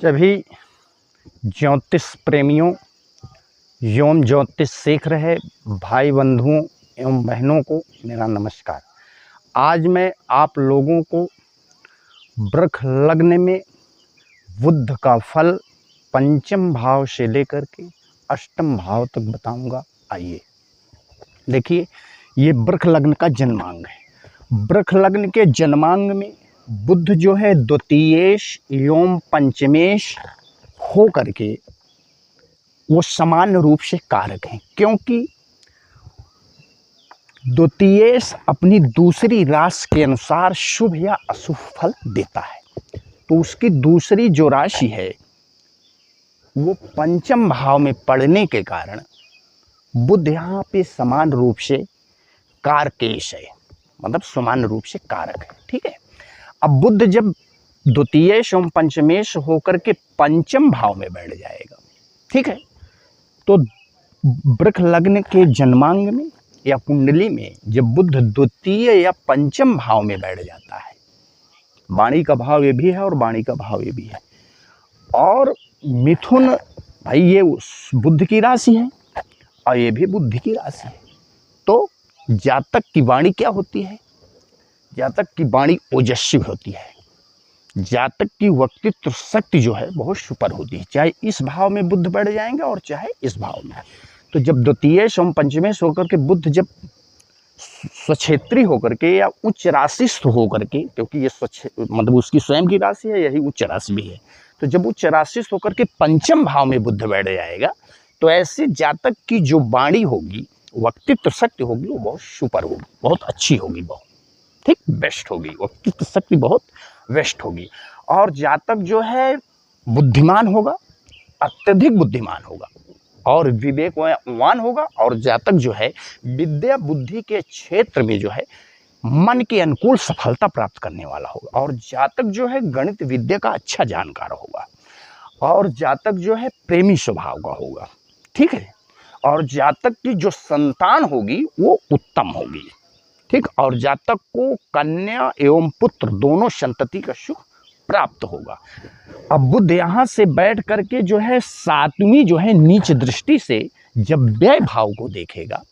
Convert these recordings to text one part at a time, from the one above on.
सभी ज्योतिष प्रेमियों एवं ज्योतिष सीख रहे भाई बंधुओं एवं बहनों को मेरा नमस्कार। आज मैं आप लोगों को वृक्ष लग्न में बुध का फल पंचम भाव से लेकर के अष्टम भाव तक बताऊंगा। आइए देखिए, ये वृक्ष लग्न का जन्मांग है। वृक्ष लग्न के जन्मांग में बुध जो है द्वितीयेश एवं पंचमेश हो करके वो समान रूप से कारक हैं, क्योंकि द्वितीयेश अपनी दूसरी राशि के अनुसार शुभ या अशुभ फल देता है। तो उसकी दूसरी जो राशि है वो पंचम भाव में पड़ने के कारण बुध यहाँ पे समान रूप से कारकेश है, मतलब समान रूप से कारक है। ठीक है। अब बुध जब द्वितीयेश एवं पंचमेश होकर के पंचम भाव में बैठ जाएगा, ठीक है, तो वृक्ष लग्न के जन्मांग में या कुंडली में जब बुध द्वितीय या पंचम भाव में बैठ जाता है, वाणी का भाव ये भी है और वाणी का भाव ये भी है, और मिथुन भाई ये बुध की राशि है और ये भी बुध की राशि है, तो जातक की वाणी क्या होती है? जातक की वाणी ओजस्वी होती है। जातक की वक्तित्व शक्ति जो है बहुत सुपर होती है, चाहे इस भाव में बुध बढ़ जाएंगे और चाहे इस भाव में। तो जब द्वितीयेश एवं पंचमेश होकर के बुध जब स्वक्षेत्री होकर के या उच्च राशिस्थ होकर के, क्योंकि ये मतलब उसकी स्वयं की राशि है, यही उच्च राशि भी है, तो जब उच्च राशिस्थ होकर के पंचम भाव में बुध बैठ जाएगा तो ऐसे जातक की जो वाणी होगी, वक्तित्व शक्ति होगी, वो बहुत सुपर होगी, बहुत अच्छी होगी, बहुत ठीक बेस्ट होगी, वक्तित्व शक्ति बहुत बेस्ट होगी। और जातक जो है बुद्धिमान होगा, अत्यधिक बुद्धिमान होगा और विवेकवान होगा, और जातक जो है विद्या बुद्धि के क्षेत्र में जो है मन के अनुकूल सफलता प्राप्त करने वाला होगा, और जातक जो है गणित विद्या का अच्छा जानकार होगा, और जातक जो है प्रेमी स्वभाव का होगा। ठीक है। और जातक की जो संतान होगी वो उत्तम होगी। ठीक। और जातक को कन्या एवं पुत्र दोनों संतति का सुख प्राप्त होगा। अब बुध यहाँ से बैठ करके जो है सातवीं जो है नीच दृष्टि से जब व्यय भाव को देखेगा,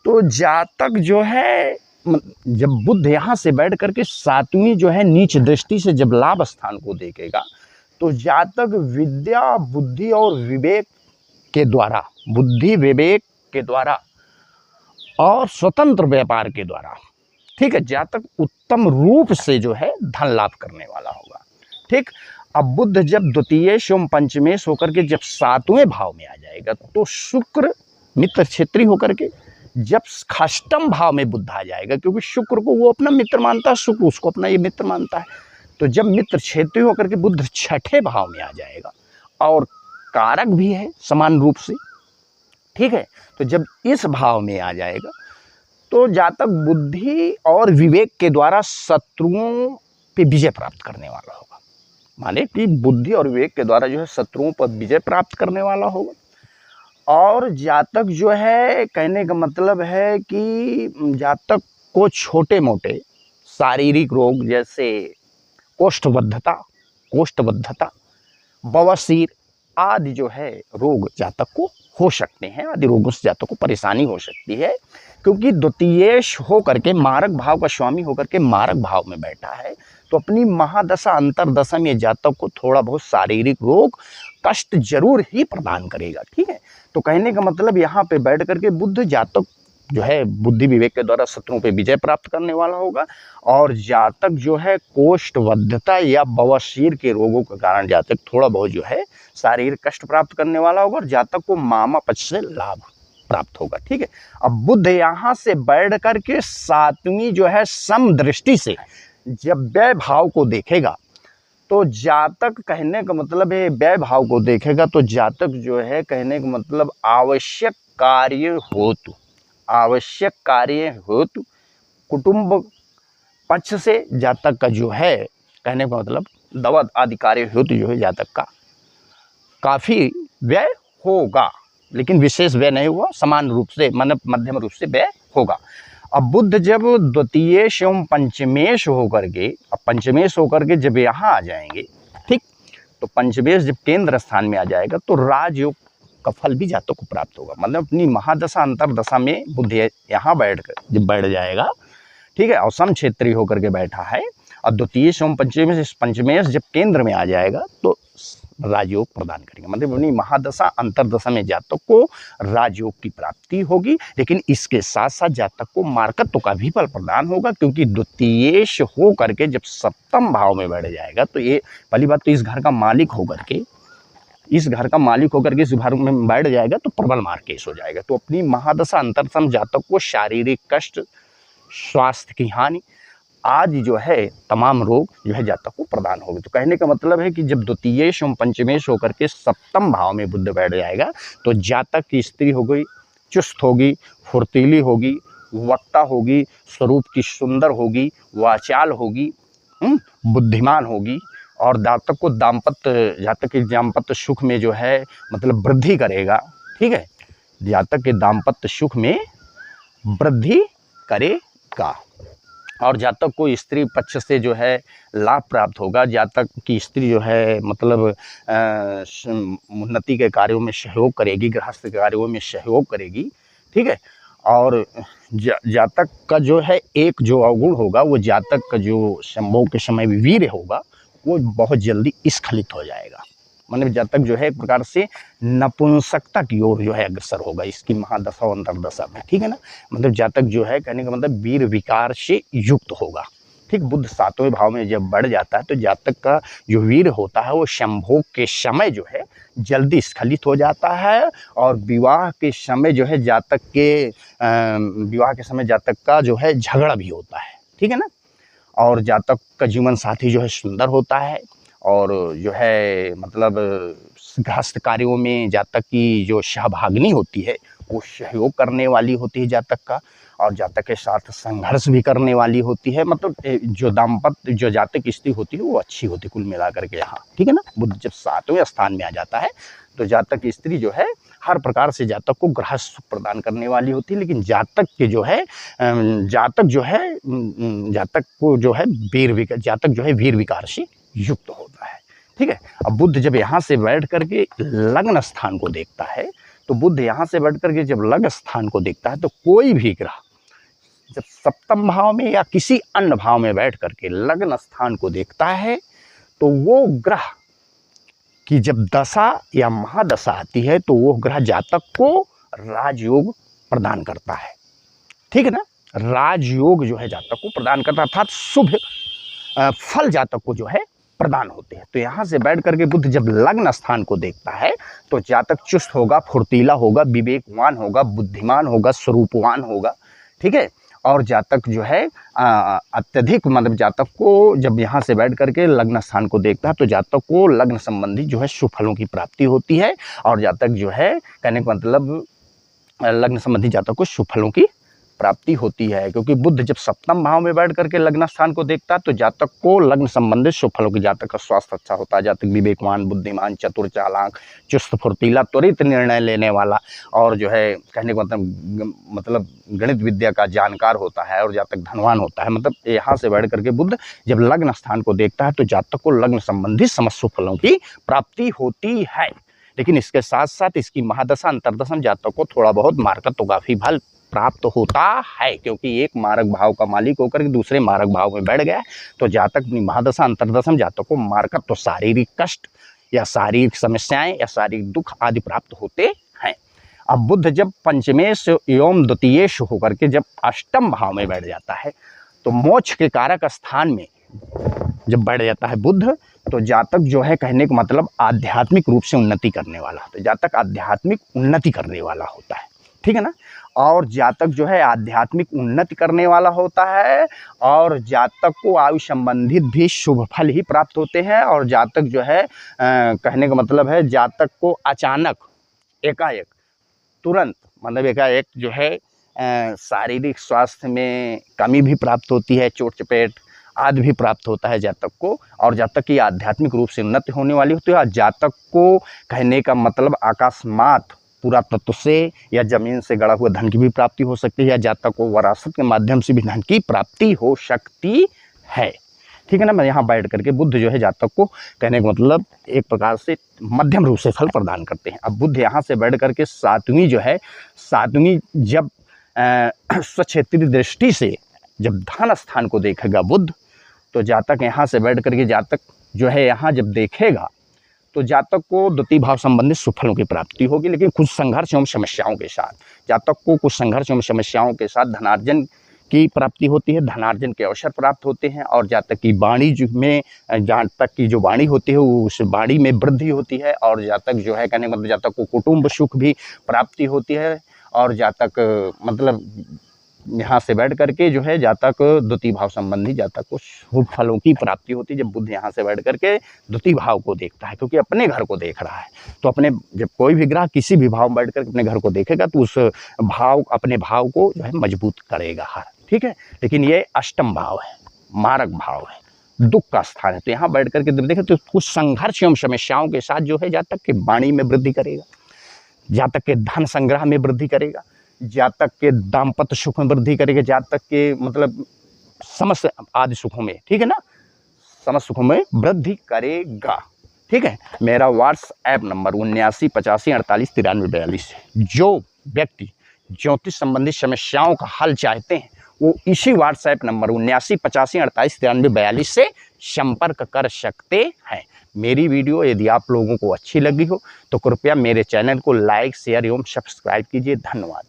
तो जातक जो है जब बुध यहाँ से बैठ करके सातवीं जो है नीच दृष्टि से जब लाभ स्थान को देखेगा, तो जातक विद्या बुद्धि और विवेक के द्वारा, बुद्धि विवेक के द्वारा और स्वतंत्र व्यापार के द्वारा, ठीक है, जातक उत्तम रूप से जो है धन लाभ करने वाला होगा। ठीक। अब बुध जब द्वितीयेश एवं पंचमेश होकर के जब सातवें भाव में आ जाएगा, तो शुक्र मित्र क्षेत्री होकर के जब अष्टम भाव में बुध आ जाएगा, क्योंकि शुक्र को वो अपना मित्र मानता है, शुक्र उसको अपना ये मित्र मानता है, तो जब मित्र क्षेत्री होकर के बुध छठे भाव में आ जाएगा और कारक भी है समान रूप से। ठीक है। तो जब इस भाव में आ जाएगा तो जातक बुद्धि और विवेक के द्वारा शत्रुओं पे विजय प्राप्त करने वाला होगा, माने कि बुद्धि और विवेक के द्वारा जो है शत्रुओं पर विजय प्राप्त करने वाला होगा। और जातक जो है, कहने का मतलब है कि जातक को छोटे मोटे शारीरिक रोग जैसे कोष्ठबद्धता, बवासीर आदि जो है रोग जातक को हो सकते हैं, आदि रोगों से जातक को परेशानी हो सकती है, क्योंकि द्वितीयेश होकर के मारक भाव का स्वामी होकर के मारक भाव में बैठा है, तो अपनी महादशा अंतरदशा में जातक को थोड़ा बहुत शारीरिक रोग कष्ट जरूर ही प्रदान करेगा। ठीक है। तो कहने का मतलब यहाँ पे बैठ करके बुध जातक जो है बुद्धि विवेक के द्वारा शत्रुओं पे विजय प्राप्त करने वाला होगा, और जातक जो है कोष्ठबद्धता या बवासीर के रोगों के कारण जातक थोड़ा बहुत जो है शारीरिक कष्ट प्राप्त करने वाला होगा, और जातक को मामा पक्ष से लाभ प्राप्त होगा। ठीक है। अब बुध यहाँ से बैठ करके सातवीं जो है सम दृष्टि से जब व्यय भाव को देखेगा, तो जातक, कहने का मतलब है व्यय भाव को देखेगा तो जातक जो है, कहने का मतलब आवश्यक कार्य हेतु कुटुंब पक्ष से जातक का जो है, कहने का मतलब दवा आदि कार्य हेतु जो है जातक का काफी व्यय होगा, लेकिन विशेष व्यय नहीं हुआ, समान रूप से मतलब मध्यम रूप से व्यय होगा। अब बुध जब द्वितीयेश एवं पंचमेश होकर के, अब पंचमेश होकर के जब यहाँ आ जाएंगे, ठीक, तो पंचमेश जब केंद्र स्थान में आ जाएगा तो राजयोग का फल भी जातक को प्राप्त होगा। मतलब अपनी महादशा अंतरदशा में बुध यहाँ जब बैठ जाएगा, ठीक है, और सम क्षेत्रीय होकर के बैठा है, और द्वितीय सोम पंचमेश जब केंद्र में आ जाएगा तो राजयोग प्रदान करेंगे। मतलब अपनी महादशा अंतरदशा में जातक को राजयोग की प्राप्ति होगी, लेकिन इसके साथ साथ जातक को मार्कत्व का भी फल प्रदान होगा, क्योंकि द्वितीयेश हो करके जब सप्तम भाव में बैठ जाएगा तो ये पहली बात तो इस घर का मालिक होकर के इस घर में बैठ जाएगा तो प्रबल मार्केश हो जाएगा। तो अपनी महादशा अंतरदशा जातक को शारीरिक कष्ट, स्वास्थ्य की हानि आदि जो है तमाम रोग जो है जातक को प्रदान होगी। तो कहने का मतलब है कि जब द्वितीयेश एवं पंचमेश होकर के सप्तम भाव में बुध बैठ जाएगा तो जातक की स्त्री हो गई चुस्त होगी, फुर्तीली होगी, वक्ता होगी, स्वरूप की सुंदर होगी, वाचाल होगी, बुद्धिमान होगी, और जातक के दाम्पत्य सुख में जो है मतलब वृद्धि करेगा। ठीक है, जातक के दाम्पत्य सुख में वृद्धि करेगा, और जातक को स्त्री पक्ष से जो है लाभ प्राप्त होगा। जातक की स्त्री जो है मतलब उन्नति के कार्यों में सहयोग करेगी, गृहस्थ के कार्यों में सहयोग करेगी। ठीक है, और जातक का जो है एक जो अवगुण होगा, वो जातक का जो संभोग के समय वीर्य होगा वो बहुत जल्दी स्खलित हो जाएगा। मतलब जातक जो है एक प्रकार से नपुंसकता की ओर जो है अग्रसर होगा इसकी महादशा और अंतरदशा में। ठीक है ना, मतलब जातक जो है कहने का मतलब वीर विकार से युक्त होगा। ठीक, बुध 7वें भाव में जब बढ़ जाता है तो जातक का जो वीर होता है वो संभोग के समय जो है जल्दी स्खलित हो जाता है, और विवाह के समय जो है जातक का जो है झगड़ा भी होता है। ठीक है ना, और जातक का जीवन साथी जो है सुंदर होता है, और जो है मतलब गृहस्थ कार्यों में जातक की जो सहभागिनी होती है वो सहयोग करने वाली होती है जातक का, और जातक के साथ संघर्ष भी करने वाली होती है। मतलब जो जातक की स्थिति होती है वो अच्छी होती है कुल मिलाकर के यहाँ। ठीक है ना, बुध जब 7वें स्थान में आ जाता है तो जातक की स्त्री जो है हर प्रकार से जातक को गृहस्थ सुख प्रदान करने वाली होती है, लेकिन जातक जो है वीर विकार से युक्त होता है। ठीक है, अब बुध जब यहाँ से बैठ करके लग्न स्थान को देखता है, तो बुध यहाँ से बैठ करके जब लग्न स्थान को देखता है तो कोई भी ग्रह जब सप्तम भाव में या किसी अन्य भाव में बैठ करके लग्न स्थान को देखता है तो वो ग्रह की जब दशा या महादशा आती है तो वो ग्रह जातक को राजयोग प्रदान करता है। ठीक है ना, राजयोग जो है जातक को प्रदान करता है, अर्थात शुभ फल जातक को जो है प्रदान होते हैं। तो यहाँ से बैठ करके बुध जब लग्न स्थान को देखता है तो जातक चुस्त होगा, फुर्तीला होगा, विवेकवान होगा, बुद्धिमान होगा, स्वरूपवान होगा। ठीक है, और जातक जो है अत्यधिक मतलब जातक को जब यहाँ से बैठ करके लग्न स्थान को देखता है तो जातक को लग्न संबंधी जो है शुभ फलों की प्राप्ति होती है, और जातक जो है कहने का मतलब लग्न संबंधी जातक को शुभ फलों की प्राप्ति होती है। क्योंकि बुध जब सप्तम भाव में बैठ करके लग्न स्थान को देखता है तो जातक को लग्न संबंधित शुभ फलों की, जातक का स्वास्थ्य अच्छा होता है, जातक विवेकवान, बुद्धिमान, चतुर, चालाक, चुस्त, फुर्तीला, त्वरित निर्णय लेने वाला, और जो है कहने का मतलब गणित विद्या का जानकार होता है, और जातक धनवान होता है। मतलब यहाँ से बैठ करके बुध जब लग्न स्थान को देखता है तो जातक को लग्न संबंधित समस्त शुभ फलों की प्राप्ति होती है। लेकिन इसके साथ साथ इसकी महादशा अंतरदशा जातक को थोड़ा बहुत मार्कत्व का भी फल प्राप्त होता है, क्योंकि एक मारक भाव का मालिक होकर के दूसरे मारक भाव में बैठ गया तो जातक अपनी महादशा अंतरदशा जातक को मार्कत्व, शारीरिक कष्ट या शारीरिक समस्याएं या शारीरिक दुख आदि प्राप्त होते हैं। अब बुध जब पंचमेश एवं द्वितीयेश होकर के जब अष्टम भाव में बैठ जाता है तो मोक्ष के कारक स्थान में जब बैठ जाता है बुध तो जातक जो है कहने का मतलब आध्यात्मिक रूप से उन्नति करने वाला, तो जातक आध्यात्मिक उन्नति करने वाला होता है। ठीक है ना, और जातक जो है आध्यात्मिक उन्नति करने वाला होता है, और जातक को आयु संबंधित भी शुभ फल ही प्राप्त होते हैं, और जातक जो है कहने का मतलब है जातक को अचानक एकाएक तुरंत मतलब एकाएक जो है शारीरिक स्वास्थ्य में कमी भी प्राप्त होती है, चोट चपेट आदि भी प्राप्त होता है जातक को, और जातक की आध्यात्मिक रूप से उन्नति होने वाली होती है। और जातक को कहने का मतलब अकस्मात पुरातत्व से या जमीन से गड़ा हुआ धन की भी प्राप्ति हो सकती है, या जातक को वरासत के माध्यम से भी धन की प्राप्ति हो सकती है। ठीक है ना। मैं यहाँ बैठ करके बुध जो है जातक को कहने का मतलब एक प्रकार से मध्यम रूप से फल प्रदान करते हैं। अब बुध यहाँ से बैठ करके सातवीं जो है, सातवीं जब स्वक्षेत्रीय दृष्टि से जब धन स्थान को देखेगा बुध, तो जातक यहाँ से बैठ करके जातक जो है यहाँ जब देखेगा तो जातक को द्वितीय भाव संबंधित सुफलों की प्राप्ति होगी, लेकिन कुछ संघर्ष एवं समस्याओं के साथ। जातक को कुछ संघर्ष एवं समस्याओं के साथ धनार्जन की प्राप्ति होती है, धनार्जन के अवसर प्राप्त होते हैं, और जातक की वाणी में, जातक की जो वाणी होती है उस वाणी में वृद्धि होती है, और जातक जो है कहने का मतलब जातक को कुटुंब सुख भी प्राप्ति होती है, और जातक मतलब यहाँ से बैठ करके जो है जातक द्वितीय भाव संबंधी जातक को शुभ फलों की प्राप्ति होती है जब बुध यहाँ से बैठ करके द्वितीय भाव को देखता है, क्योंकि अपने घर को देख रहा है। तो अपने जब कोई भी ग्रह किसी भी भाव में बैठ कर अपने घर को देखेगा तो उस भाव, अपने भाव को जो है मजबूत करेगा हर, ठीक है। लेकिन ये अष्टम भाव है, मारक भाव है, दुख का स्थान है। तो यहाँ बैठ करके जब देखें तो कुछ संघर्ष एवं समस्याओं के साथ जो है जातक के वाणी में वृद्धि करेगा, जातक के धन संग्रह में वृद्धि करेगा, जातक के दाम्पत्य सुख में वृद्धि करेगा, जातक के मतलब समस्त आदि सुखों में, ठीक है ना, समस्त सुखों में वृद्धि करेगा, ठीक है। मेरा व्हाट्सएप नंबर 7985489342 है। जो व्यक्ति ज्योतिष संबंधी समस्याओं का हल चाहते हैं वो इसी व्हाट्सएप नंबर 7985489342 से संपर्क कर सकते हैं। मेरी वीडियो यदि आप लोगों को अच्छी लगी हो तो कृपया मेरे चैनल को लाइक, शेयर एवं सब्सक्राइब कीजिए। धन्यवाद।